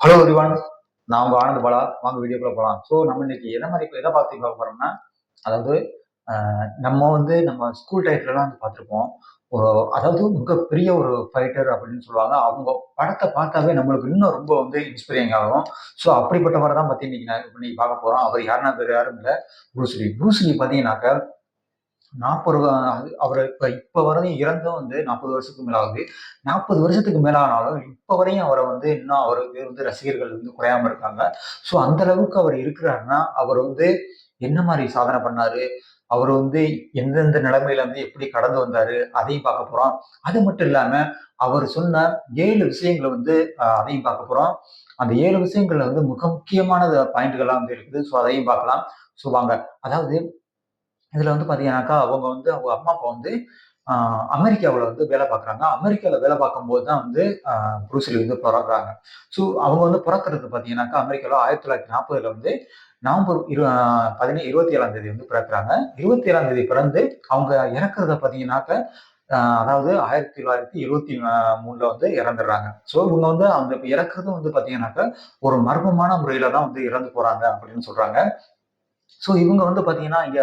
Hello everyone. நான் உங்க ஆனந்த் பாலா. வாங்க வீடியோக்குள்ள போகலாம். ஸோ நம்ம இன்னைக்கு எதை பார்த்து பார்க்க போறோம்னா, அதாவது நம்ம நம்ம ஸ்கூல் டைத்துலலாம் பார்த்துருப்போம். ஒரு அதாவது மிகப்பெரிய ஒரு ஃபைட்டர் அப்படின்னு சொல்லுவாங்க. அவங்க படத்தை பார்த்தாவே நம்மளுக்கு இன்னும் ரொம்ப இன்ஸ்பைரிங் ஆகும். ஸோ அப்படிப்பட்டவரை தான் பத்தி இன்னைக்கு பார்க்க போறோம். அவர் யாருன்னா வேறு யாரும் இல்லை, ப்ரூஸ்லி. ப்ரூஸ்லி பார்த்தீங்கன்னாக்க 40 அவர் இப்ப வரையும் இறந்தும் 40 வருஷத்துக்கு மேல ஆகுது. 40 வருஷத்துக்கு மேல ஆனாலும் இப்ப வரையும் அவரை இன்னும் அவருக்கு ரசிகர்கள் குறையாம இருக்காங்க. ஸோ அந்த அளவுக்கு அவர் இருக்கிறாருன்னா, அவர் என்ன மாரி சாதனை பண்ணாரு? அவர் எந்தெந்த நிலைமையில எப்படி கடந்து வந்தாரு? அதையும் பார்க்க போறோம். அது மட்டும் இல்லாம, அவர் சொன்ன 7 விஷயங்கள அதையும் பார்க்க போறோம். அந்த 7 விஷயங்கள்ல மிக முக்கியமான பாயிண்ட்கள்லாம் இருக்குது. ஸோ அதையும் பார்க்கலாம். ஸோ வாங்க. அதாவது இதுல பாத்தீங்கன்னாக்கா, அவங்க அம்மா, அப்பா அ அமெரிக்காவுல வேலை பார்க்குறாங்க. அமெரிக்கால வேலை பார்க்கும்போது தான் ப்ரூஸ் லீ பொறக்குறாங்க. ஸோ அவங்க பொறக்குறது பாத்தீங்கன்னாக்கா, அமெரிக்கால 1940ல நவம்பர் 27ஆம் தேதி பிறக்குறாங்க. 27ஆம் தேதி பிறந்து அவங்க இறக்குறத பாத்தீங்கன்னாக்க, அதாவது 1923ல இறந்துடுறாங்க. ஸோ இவங்க அந்த இறக்குறதும் பாத்தீங்கன்னாக்க, ஒரு மர்மமான முறையில தான் இறந்து போறாங்க அப்படின்னு சொல்றாங்க. ஸோ இவங்க பார்த்தீங்கன்னா, இங்க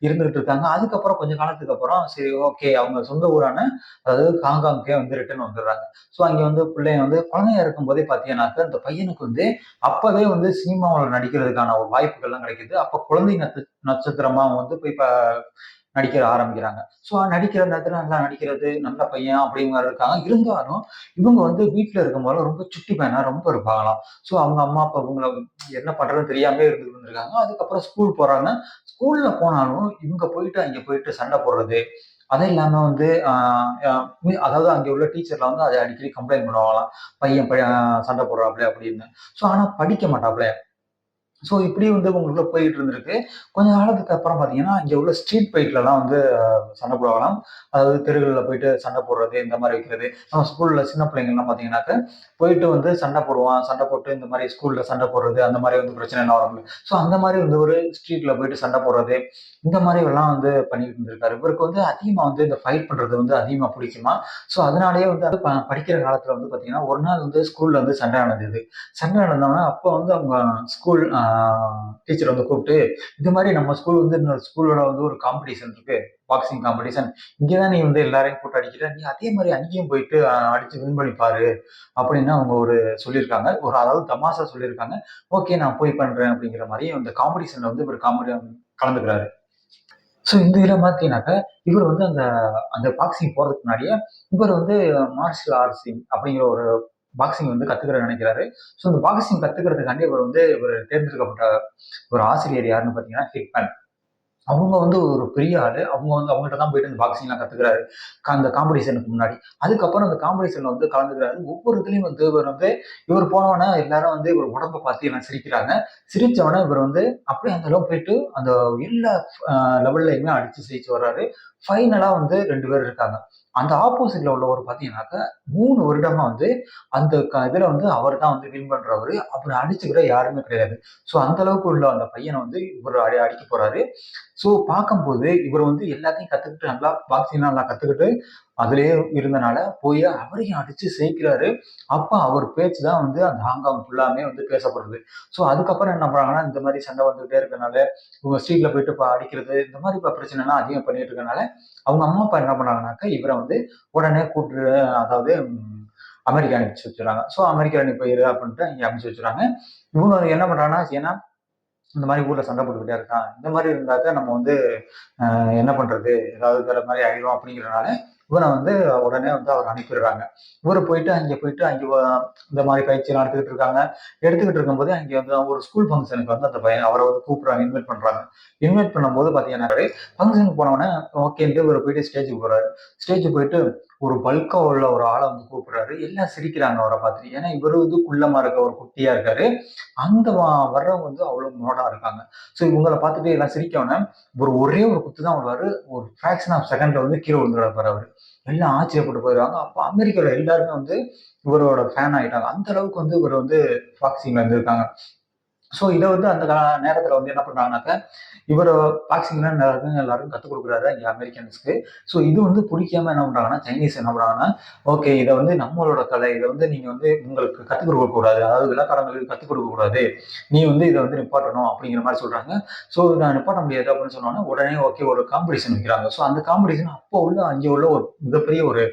இருந்துகிட்டு இருக்காங்க. அதுக்கப்புறம் கொஞ்ச காலத்துக்கு அப்புறம் சரி ஓகே அவங்க சொந்த ஊரான அதாவது ஹாங்காங்க்கே ரிட்டர்ன் வந்துடுறாங்க. ஸோ அங்க பிள்ளைங்க குழந்தையா இருக்கும்போதே பார்த்தீங்கன்னாக்க, இந்த பையனுக்கு அப்பவே சினிமாவுல நடிக்கிறதுக்கான ஒரு வாய்ப்புகள்லாம் கிடைக்குது. அப்ப குழந்தை நட்சத்திரமா போய் நடிக்க ஆரம்பிக்கிறாங்க. ஸோ நடிக்கிற நேரத்துல நல்லா நடிக்கிறது, நல்ல பையன் அப்படிங்கிற இருக்காங்க. இருந்தாலும் இவங்க வீட்ல இருக்கும்போது ரொம்ப சுட்டி பையனா ரொம்ப இருப்பாங்களாம். ஸோ அவங்க அம்மா, அப்பா இவங்கள என்ன பண்றதுன்னு தெரியாமலே இருந்திருக்காங்க. அதுக்கப்புறம் ஸ்கூல் போறாங்க. ஸ்கூல்ல போனாலும் இவங்க போயிட்டு அங்க போயிட்டு சண்டை போடுறது. அது இல்லாம அதாவது அங்க உள்ள டீச்சர்லாம் அத அடிக்கடி கம்ப்ளைண்ட் பண்ணுவாங்களாம். பையன் சண்டை போடுறாப்ல அப்படின்னு. ஸோ ஆனா படிக்க மாட்டாப்ல. ஸோ இப்படி உங்களுக்குள்ள போயிட்டு இருந்திருக்கு. கொஞ்ச காலத்துக்கு அப்புறம் பார்த்தீங்கன்னா, இங்க உள்ள ஸ்ட்ரீட் ஃபைட்லலாம் சண்டை போடுவாங்களாம். அதாவது தெருகள்ல போயிட்டு சண்டை போடுறது, இந்த மாரி வைக்கிறது. நம்ம ஸ்கூல்ல சின்ன பிள்ளைங்கலாம் பார்த்தீங்கன்னாக்க, போயிட்டு சண்டை போடுவான். சண்டை போட்டு இந்த மாரி ஸ்கூல்ல சண்டை போடுறது, அந்த மாரி பிரச்சனைலாம் வரும். ஸோ அந்த மாரி ஒரு ஸ்ட்ரீட்ல போயிட்டு சண்டை போடுறது, இந்த மாரி எல்லாம் பண்ணிட்டு இருந்திருக்காரு. இவருக்கு அதிகமா இந்த ஃபைட் பண்றது அதிகமா பிடிக்குமாம். ஸோ அதனாலேயே அது படிக்கிற காலத்துல பார்த்தீங்கன்னா, ஒரு நாள் ஸ்கூல்ல சண்டை நடந்தது. சண்டை நடந்தோனே அப்போ அவங்க ஸ்கூல் டீச்சர் கூப்பிட்டு, இது மாதிரி நம்ம ஸ்கூல் இன்னொரு ஸ்கூலோட ஒரு காம்படிஷன் இருக்கு. Boxing competition. இங்க தான் நீ எல்லாரையும் போட்டு அடிக்கிற. நீ அதே மாதிரி அங்கேயும் போயிட்டு அடிச்சு வின் பண்ணி பாரு அப்படின்னு அவங்க சொல்லியிருக்காங்க. அதாவது தமாஷா சொல்லியிருக்காங்க. ஓகே நான் போய் பண்றேன் அப்படிங்கிற மாதிரி அந்த காம்படிஷன்ல இவர் கலந்துக்கிறாரு. ஸோ இந்த இதுல பார்த்தீங்கன்னாக்க, இவர் அந்த அந்த பாக்ஸிங் போறதுக்கு முன்னாடியே இவர் மார்ஷியல் ஆர்ட்ஸ் அப்படிங்கிற ஒரு பாக்ஸிங் கத்துக்கிறேன்னு நினைக்கிறாரு. ஸோ இந்த பாக்ஸிங் கத்துக்கிறதுக்காண்டி இவர் தேர்ந்தெடுக்கப்பட்ட ஒரு ஆசிரியர் யாருன்னு பார்த்தீங்கன்னா, ஹிட்மேன். அவங்க ஒரு பெரிய ஆளு. அவங்க அவங்கள்ட்ட தான் போயிட்டு இந்த பாக்ஸிங்லாம் கத்துக்கிறாரு. அந்த காம்படிஷனுக்கு முன்னாடி. அதுக்கப்புறம் அந்த காம்படிஷன்ல கலந்துக்கிறாரு. ஒவ்வொரு இதுலயும் இவர் போனோனே எல்லாரும் இவர் உடம்ப பார்த்து எல்லாம் சிரிக்கிறாங்க. சிரிச்ச உடனே இவர் அப்படியே அந்த அளவுக்கு போயிட்டு அந்த எல்லா லெவல்லயுமே அடிச்சு ஜெயிச்சு வர்றாரு. ஃபைனலா 2 பேர் இருக்காங்க. அந்த ஆப்போசிட்ல உள்ளவர் பார்த்தீங்கன்னாக்க, 3 வருடமா அந்த இதுல அவர் தான் வின் பண்றவரு. அவர அடிச்சுக்கிட யாருமே கிடையாது. ஸோ அந்த அளவுக்கு உள்ள அந்த பையன இவரு அடிக்க போறாரு. ஸோ பார்க்கும்போது இவர் எல்லாத்தையும் கத்துக்கிட்டு நல்லா பாக்ஸிங்லாம் நல்லா கத்துக்கிட்டு, அதிலேயே இருந்தனால போய் அவரையும் அடிச்சு ஜெயிக்கிறாரு. அப்ப அவர் பேச்சு தான் அந்த ஹாங்காங் ஃபுல்லாமே பேசப்படுது. ஸோ அதுக்கப்புறம் என்ன பண்றாங்கன்னா, இந்த மாரி சண்டை வந்துகிட்டே இருக்கனால, இவங்க ஸ்ட்ரீட்ல போயிட்டு அடிக்கிறது, இந்த மாரி பிரச்சனைலாம் அதிகம் பண்ணிட்டு இருக்கனால, அவங்க அம்மா, அப்பா என்ன பண்ணாங்கன்னாக்க, இவர உடனே கூட்டு அதாவது அமெரிக்கா அனுப்பிச்சு வச்சுர்றாங்க. ஸோ அமெரிக்கா நீ போயிரு அப்படின்ட்டு அங்க அனுப்பிச்சு வச்சுர்றாங்க. இவங்க என்ன பண்றாங்கன்னா, ஏன்னா இந்த மாரி ஊர்ல சண்டை போட்டுக்கிட்டே இருக்கான். இந்த மாரி இருந்தாக்க நம்ம என்ன பண்றது? ஏதாவது வேற மாரி ஆயிரும் அப்படிங்கிறனால, இவன உடனே அவர் அனுப்பிடுறாங்க. இவரு போயிட்டு அங்க போயிட்டு அங்க இந்த மாரி பயிற்சிலாம் எடுத்துக்கிட்டு இருக்காங்க. எடுத்துக்கிட்டு இருக்கும்போது அங்க ஒரு ஸ்கூல் ஃபங்ஷனுக்கு அந்த பையன் அவர கூப்பிடுறாங்க, இன்வைட் பண்றாங்க. இன்வைட் பண்ணும்போது பார்த்தீங்கன்னாவே, ஃபங்ஷனுக்கு போனவுடனே ஓகேன்ட்டு இவரு போயிட்டு ஸ்டேஜுக்கு போறாரு. ஸ்டேஜுக்கு போயிட்டு ஒரு பல்கா உள்ள ஒரு ஆள கூப்பிடுறாரு. எல்லாம் சிரிக்கிறாங்க அவர பார்த்துட்டு. ஏன்னா இவரு குள்ளமா இருக்க ஒரு குட்டியா இருக்காரு. அந்த வர்றவங்க அவ்வளவு மோடா இருக்காங்க. ஸோ இவங்கள பார்த்துட்டு எல்லாம் சிரிக்கவுடனே, ஒரே ஒரு குத்து தான் விடுவாரு. ஒரு ஃபிராக்ஷன் ஆஃப் செகண்ட்ல கீழ விழுந்துருவாரு அவரு. எல்லாம் ஆச்சரியப்பட்டு போயிடுவாங்க. அப்ப அமெரிக்கால எல்லாருமே இவரோட ஃபேன் ஆயிட்டாங்க. அந்த அளவுக்கு இவர் பாக்ஸிங்ல இருந்திருக்காங்க. ஸோ இதை வந்து அந்த நேரத்தில் வந்து என்ன பண்றாங்கனாக்க இவர் பாக்ஸிங்லாம் எல்லாருக்கும் கற்றுக் கொடுக்குறாரு இங்கே அமெரிக்கன்ஸ்க்கு. ஸோ இது வந்து பிடிக்காம என்ன பண்றாங்கன்னா சைனீஸ் என்ன பண்றாங்கன்னா, ஓகே இதை வந்து நம்மளோட கலை, இதை வந்து நீங்க வந்து உங்களுக்கு கற்றுக் கொடுக்க கூடாது, அதாவது விளக்காரங்களுக்கு கற்றுக் கொடுக்க கூடாது, நீ வந்து இதை வந்து நிப்பாட்டணும் அப்படிங்கிற மாதிரி சொல்றாங்க. ஸோ நான் நிப்பாட்ட முடியாது அப்படின்னு சொன்னோன்னா உடனே ஓகே ஒரு காம்படிஷன் வைக்கிறாங்க. ஸோ அந்த காம்படிஷன் அப்போ உள்ள அங்கே உள்ள ஒரு மிகப்பெரிய ஒரு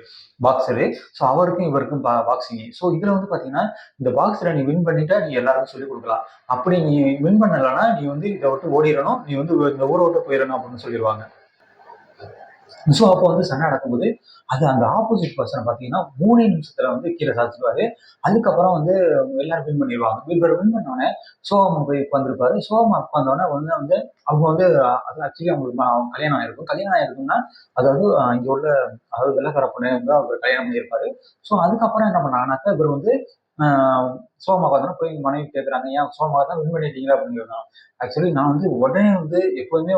பாக்ஸரு. ஸோ அவருக்கும் இவருக்கும் பாக்ஸிங். ஸோ இதுல வந்து பாத்தீங்கன்னா இந்த பாக்ஸ்ல நீ வின் பண்ணிட்டா நீ எல்லாருக்கும் சொல்லிக் கொடுக்கலாம், அப்படி நீ வின் பண்ணலன்னா நீ வந்து இதை விட்டு ஓடிடணும், நீ வந்து இந்த ஊரை விட்டு போயிடணும் அப்படின்னு சொல்லிடுவாங்க. ஸோ அப்போ வந்து சண்டை நடக்கும்போது அது அந்த ஆப்போசிட் பர்சன் பார்த்தீங்கன்னா 3 நிமிஷத்துல வந்து கீழே சாதிச்சிருவாரு. அதுக்கப்புறம் வந்து எல்லாரும் வின் பண்ணிடுவாங்க. இவர் வின் பண்ணோடனே சோகமா போய் உட்காந்துருப்பாரு. சோகமா உட்காந்தோடனே வந்து அவங்க வந்து அது ஆக்சுவலி அவங்களுக்கு கல்யாணம் ஆயிருக்கும். கல்யாணம் ஆயிருக்கும்னா அதாவது இங்க உள்ள அதாவது வெள்ளக்கார பொண்ணு வந்து அவர் கல்யாணம் பண்ணியிருப்பாரு. ஸோ அதுக்கப்புறம் என்ன பண்ணாங்கன்னாக்கா இவர் வந்து சோகமா பார்த்தோன்னா போய் மனைவி கேட்குறாங்க, ஏன் சோகமா தான் வின் பண்ணிட்டீங்களா அப்படின்னு கேட்குறாங்க. ஆக்சுவலி நான் வந்து உடனே வந்து எப்போதுமே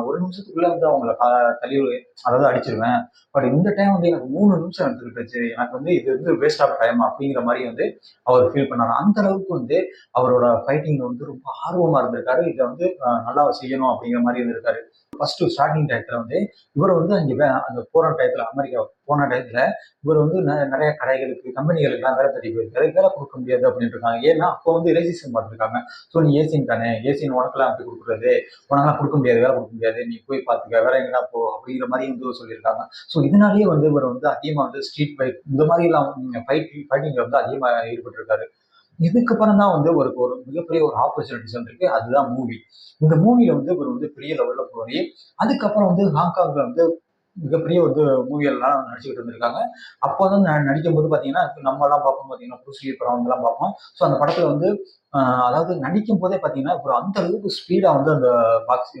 ஒரு நிமிஷத்துக்குள்ள வந்து அவங்கள தள்ளி அதாவது அடிச்சிருவேன். பட் இந்த டைம் வந்து எனக்கு 3 நிமிஷம் எடுத்துக்கிட்டுச்சு. எனக்கு வந்து இது வந்து வேஸ்ட் ஆஃப் டைம் அப்படிங்கிற மாதிரி வந்து அவர் ஃபீல் பண்ணாரு. அந்த அளவுக்கு வந்து அவரோட ஃபைட்டிங் வந்து ரொம்ப ஆர்வமா இருந்திருக்காரு. இதை வந்து நல்லா செய்யணும் அப்படிங்கிற மாதிரி இருந்திருக்காரு. ஃபர்ஸ்ட் ஸ்டார்டிங் டயத்துல வந்து இவர் வந்து அந்த போற டயத்துல அமெரிக்கா போன டயத்துல இவர் வந்து நிறைய கடைகளுக்கு கம்பெனிகளுக்கு எல்லாம் வேலை தேடி போயிருக்காரு. வேலை கொடுக்க முடியாது அப்படின்னு இருக்காங்க. ஏன்னா அப்போ வந்து ரேசிசம் பார்த்துருக்காங்க. ஸோ நீ ஏசின் தானே, ஏசின் உனக்கெல்லாம் அப்படி கொடுக்குறது, உனக்கெல்லாம் கொடுக்க முடியாது, வேலை கொடுக்க முடியாது, நீ போய் பார்த்துக்க, வேற எங்கன்னா போ அப்படிங்கிற மாதிரி வந்து சொல்லியிருக்காங்க. ஸோ இதனாலேயே வந்து இவர் வந்து அதிகமா வந்து ஸ்ட்ரீட் ஃபைட் இந்த மாதிரி எல்லாம் ஃபைட்டிங்ல வந்து அதிகமா ஈடுபட்டிருக்காரு. இதுக்கப்புறம் தான் வந்து ஒரு மிகப்பெரிய ஒரு ஆப்பர்ச்சுனிட்டிஸ் வந்திருக்கு. அதுதான் மூவி. இந்த மூவில வந்து இவர் வந்து பெரிய லெவல்ல போய் அதுக்கப்புறம் வந்து ஹாங்காங்ல வந்து மிகப்பெரிய வந்து மூவியெல்லாம் நடிச்சுக்கிட்டு இருந்திருக்காங்க. அப்போ வந்து நடிக்கும் போது பாத்தீங்கன்னா நம்ம எல்லாம் பார்ப்போம், பாத்தீங்கன்னா புரூஸ்லி படம் எல்லாம் பார்ப்போம். ஸோ அந்த படத்துல வந்து அதாவது நடிக்கும் போதே பாத்தீங்கன்னா ஒரு அந்த அளவுக்கு ஸ்பீடா வந்து அந்த பாக்ஸ்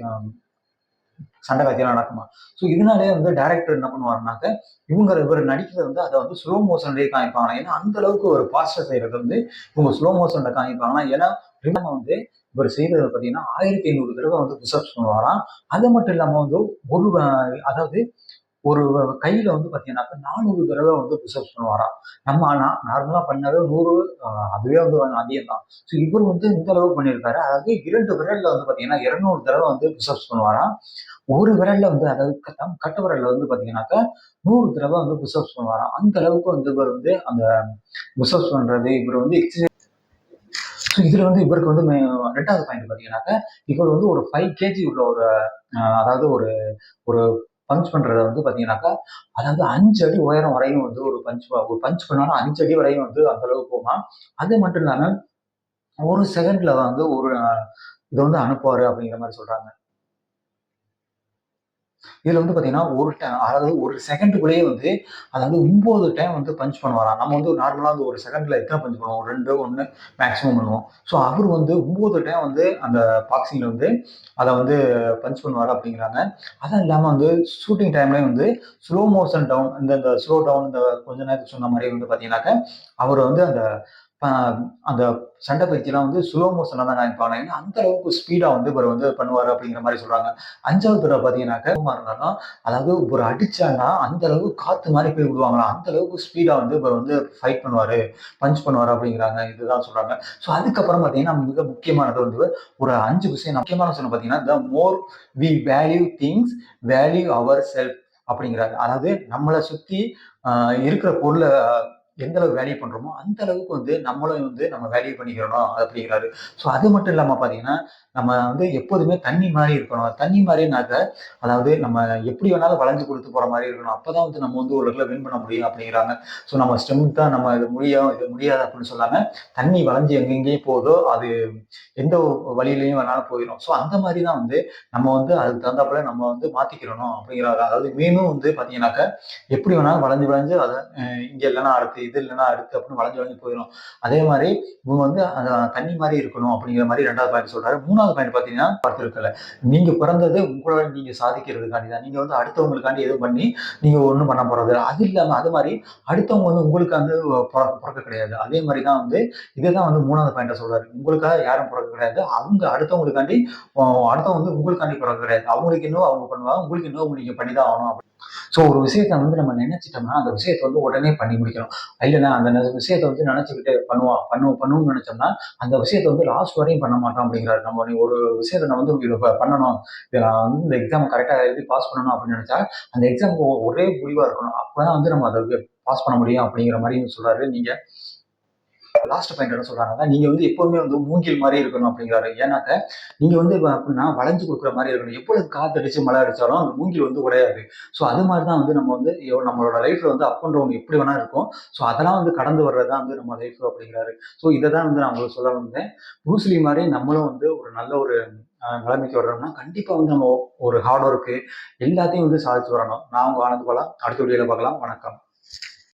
சண்டை காட்சியெல்லாம் நடக்குமா. ஸோ இதனாலே வந்து டைரக்டர் என்ன பண்ணுவாருனாக்க இவர் நடிக்கிறது வந்து அதை வந்து ஸ்லோ மோஷன்லேயே காமிப்பாங்க. ஏன்னா அந்த அளவுக்கு ஒரு பாஸ்டர் செய்யறது வந்து இவங்க ஸ்லோ மோஷன்ல காமிப்பாங்கன்னா, ஏன்னா வந்து இவர் செய்யறது பார்த்தீங்கன்னா 1500 தடவை வந்து புஷ்அப்ஸ் பண்ணுவாராம். அது மட்டும் இல்லாம வந்து ஒரு அதாவது ஒரு கையில வந்து பாத்தீங்கன்னாக்கா 400 தடவை வந்து புஷ்அப்ஸ் பண்ணுவாராம். நம்ம நார்மலா பண்ணாவே 100 அதுவே வந்து அதிகம் தான். ஸோ இவர் வந்து இந்த அளவுக்கு பண்ணியிருக்காரு. அதாவது 2 விரல்ல வந்து பாத்தீங்கன்னா 200 தடவை வந்து புஷ்அப்ஸ் பண்ணுவாராம். ஒரு விரல்ல வந்து அதாவது கட்ட விரல்ல வந்து பாத்தீங்கன்னாக்கா 100 தடவை வந்து புஷ்அப்ஸ் பண்ணுவாராம். அந்த அளவுக்கு வந்து இவர் வந்து அந்த புஷ்அப்ஸ் பண்றது இவர் வந்து எக்ஸசைஸ். ஸோ இதுல வந்து இவருக்கு வந்து 2வது பாயிண்ட் பாத்தீங்கன்னாக்கா இவர் வந்து ஒரு 5 கேஜி உள்ள ஒரு அதாவது ஒரு ஒரு பஞ்ச் பண்றத வந்து பாத்தீங்கன்னாக்கா அதாவது 5 அடி உயரம் வரையும் வந்து ஒரு பஞ்ச் பண்ணாலும் 5 அடி வரையும் வந்து அந்த அளவுக்கு போமா. அது மட்டும் இல்லாம ஒரு செகண்ட்ல வந்து ஒரு இதை வந்து அனுப்புவாரு அப்படிங்கிற மாதிரி சொல்றாங்க. இதுல வந்து பாத்தீங்கன்னா அதாவது ஒரு செகண்டுக்குள்ளேயே வந்து அதாவது 9 டைம் வந்து பஞ்ச் பண்ணுவாராம். நம்ம வந்து நார்மலா வந்து ஒரு செகண்ட்ல எத்தனை பஞ்ச் பண்ணுவோம், 2 1 மேக்ஸிமம் பண்ணுவோம். ஸோ அவர் வந்து 9 டைம் வந்து அந்த பாக்ஸிங்ல வந்து அதை வந்து பஞ்ச் பண்ணுவாரு அப்படிங்கிறாங்க. அதுவும் இல்லாம வந்து ஷூட்டிங் டைம்லயும் வந்து ஸ்லோ மோஷன் டவுன் இந்த ஸ்லோ டவுன் இந்த கொஞ்ச நேரத்துக்கு சொன்ன மாதிரி வந்து பாத்தீங்கன்னாக்க அவர் வந்து அந்த அந்த சண்டை பயிற்சியெல்லாம் வந்து ஸ்லோ மோஷன்ல தான் காமிப்பாங்க. ஏன்னா அந்த அளவுக்கு ஸ்பீடா வந்து இவர் வந்து பண்ணுவாரு அப்படிங்கிற மாதிரி சொல்றாங்க. 5வது தடவை பாத்தீங்கன்னாக்க இருந்தாலும் அதாவது ஒரு அடிச்சான்னா அந்த அளவுக்கு காத்து மாதிரி போய் விடுவாங்களாம். அந்த அளவுக்கு ஸ்பீடா வந்து இவர் வந்து ஃபைட் பண்ணுவாரு, பஞ்ச் பண்ணுவாரு அப்படிங்கிறாங்க. இதுதான் சொல்றாங்க. ஸோ அதுக்கப்புறம் பாத்தீங்கன்னா மிக முக்கியமானது வந்து ஒரு 5 விஷயம் முக்கியமான விஷயம் பாத்தீங்கன்னா the more we value things value our self அப்படிங்கிறாரு. அதாவது நம்மளை சுத்தி இருக்கிற பொருளை எந்த அளவுக்கு வேல்யூ பண்றோமோ அந்த அளவுக்கு வந்து நம்மளும் வந்து நம்ம வேல்யூ பண்ணிக்கிறணும் அப்படிங்கிறாரு. ஸோ அது மட்டும் இல்லாம பாத்தீங்கன்னா நம்ம வந்து எப்போதுமே தண்ணி மாதிரி இருக்கணும். தண்ணி மாதிரினாக்க அதாவது நம்ம எப்படி வேணாலும் வளைஞ்சு கொடுத்து போற மாதிரி இருக்கணும். அப்பதான் வந்து நம்ம வந்து ஒரு இடத்துல வின் பண்ண முடியும் அப்படிங்கிறாங்க. ஸோ நம்ம ஸ்ட்ரென்த்தா நம்ம இது முடியாது அப்படின்னு சொல்லாம தண்ணி வளைஞ்சு எங்கெங்கேயும் போதோ அது எந்த வழியிலையும் வேணாலும் போயிடும். ஸோ அந்த மாதிரி தான் வந்து நம்ம வந்து அதுக்கு தகுந்தாப்புல நம்ம வந்து மாத்திக்கிறணும் அப்படிங்கிறாங்க. அதாவது மீனும் வந்து பாத்தீங்கன்னாக்க எப்படி வேணாலும் வளைஞ்சு வளைஞ்சு அதை இங்க இல்லைன்னா அடுத்து இது இல்லைன்னா அடுத்து அப்படின்னு வளைஞ்சு வளைஞ்சு போயிடும். அதே மாதிரி இவங்க வந்து தண்ணி மாதிரி இருக்கணும் அப்படிங்கிற மாதிரி 2வது பாயிண்ட் சொல்றாரு. 3வது பாயிண்ட் பாத்தீங்கன்னா பார்த்திருக்கல, நீங்க பிறந்தது உங்களோட நீங்க சாதிக்கிறதுக்காண்டி தான். நீங்க வந்து அடுத்தவங்களுக்காண்டி எதுவும் பண்ணி நீங்க ஒண்ணும் பண்ண போறது அது இல்லாம அது மாதிரி அடுத்தவங்க வந்து உங்களுக்கு வந்து பிறக்க கிடையாது. அதே மாதிரிதான் வந்து இதுதான் வந்து 3வது பாயிண்ட சொல்றாரு. உங்களுக்காக யாரும் பிறக்க கிடையாது, அவங்க அடுத்தவங்களுக்காண்டி அடுத்தவங்க வந்து உங்களுக்காண்டி பிறக்க கிடையாது. அவங்களுக்கு இன்னும் அவங்க பண்ணுவாங்க, உங்களுக்கு இன்னும் நீங்க பண்ணிதான் ஆகணும். ஸோ ஒரு விஷயத்த வந்து நம்ம நினைச்சிட்டோம்னா அந்த விஷயத்த வந்து உடனே பண்ணி முடிக்கணும். இல்லைன்னா அந்த விஷயத்த வந்து நினைச்சுக்கிட்டு பண்ணுவோம்னு நினைச்சோம்னா அந்த விஷயத்த வந்து லாஸ்ட் வரையும் பண்ண மாட்டோம் அப்படிங்கிறாரு. நம்ம நீ ஒரு விஷயத்த நான் வந்து இதை பண்ணணும், இதை நான் வந்து இந்த எக்ஸாம் கரெக்டா எழுதி பாஸ் பண்ணணும் அப்படின்னு நினைச்சா அந்த எக்ஸாமுக்கு ஒரே முடிவா இருக்கணும். அப்பதான் வந்து நம்ம அதை பாஸ் பண்ண முடியும் அப்படிங்கிற மாதிரி சொல்றாரு. நீங்க லாஸ்ட் பாயிண்ட் என்ன சொல்றாங்கன்னா, நீங்க வந்து எப்பவுமே வந்து மூங்கில் மாதிரி இருக்கணும் அப்படிங்கிறாரு. ஏன்னாக்க நீங்க வந்து அப்படின்னா வளைஞ்சு கொடுக்குற மாதிரி இருக்கணும். எப்பொழுது காத்தடிச்சு மழை அடிச்சாலும் அந்த மூங்கில் வந்து உடையாது. ஸோ அது மாதிரி தான் வந்து நம்ம வந்து நம்மளோட லைஃப்ல வந்து அப் அண்ட் டவுன் எப்படி வேணா இருக்கும். ஸோ அதெல்லாம் வந்து கடந்து வர்றது தான் வந்து நம்ம லைஃப் அப்படிங்கிறாரு. ஸோ இதை தான் வந்து நான் உங்களுக்கு சொல்ல வந்தேன். ப்ரூஸ்லி மாதிரி நம்மளும் வந்து ஒரு நல்ல ஒரு நிலைமைக்கு வர்றோம்னா கண்டிப்பா வந்து நம்ம ஒரு ஹார்ட் ஒர்க்கு எல்லாத்தையும் வந்து சாதிச்சு வரணும். நான் உங்க ஆனந்த் பாலா. அடுத்த வீடியோல பார்க்கலாம். வணக்கம்.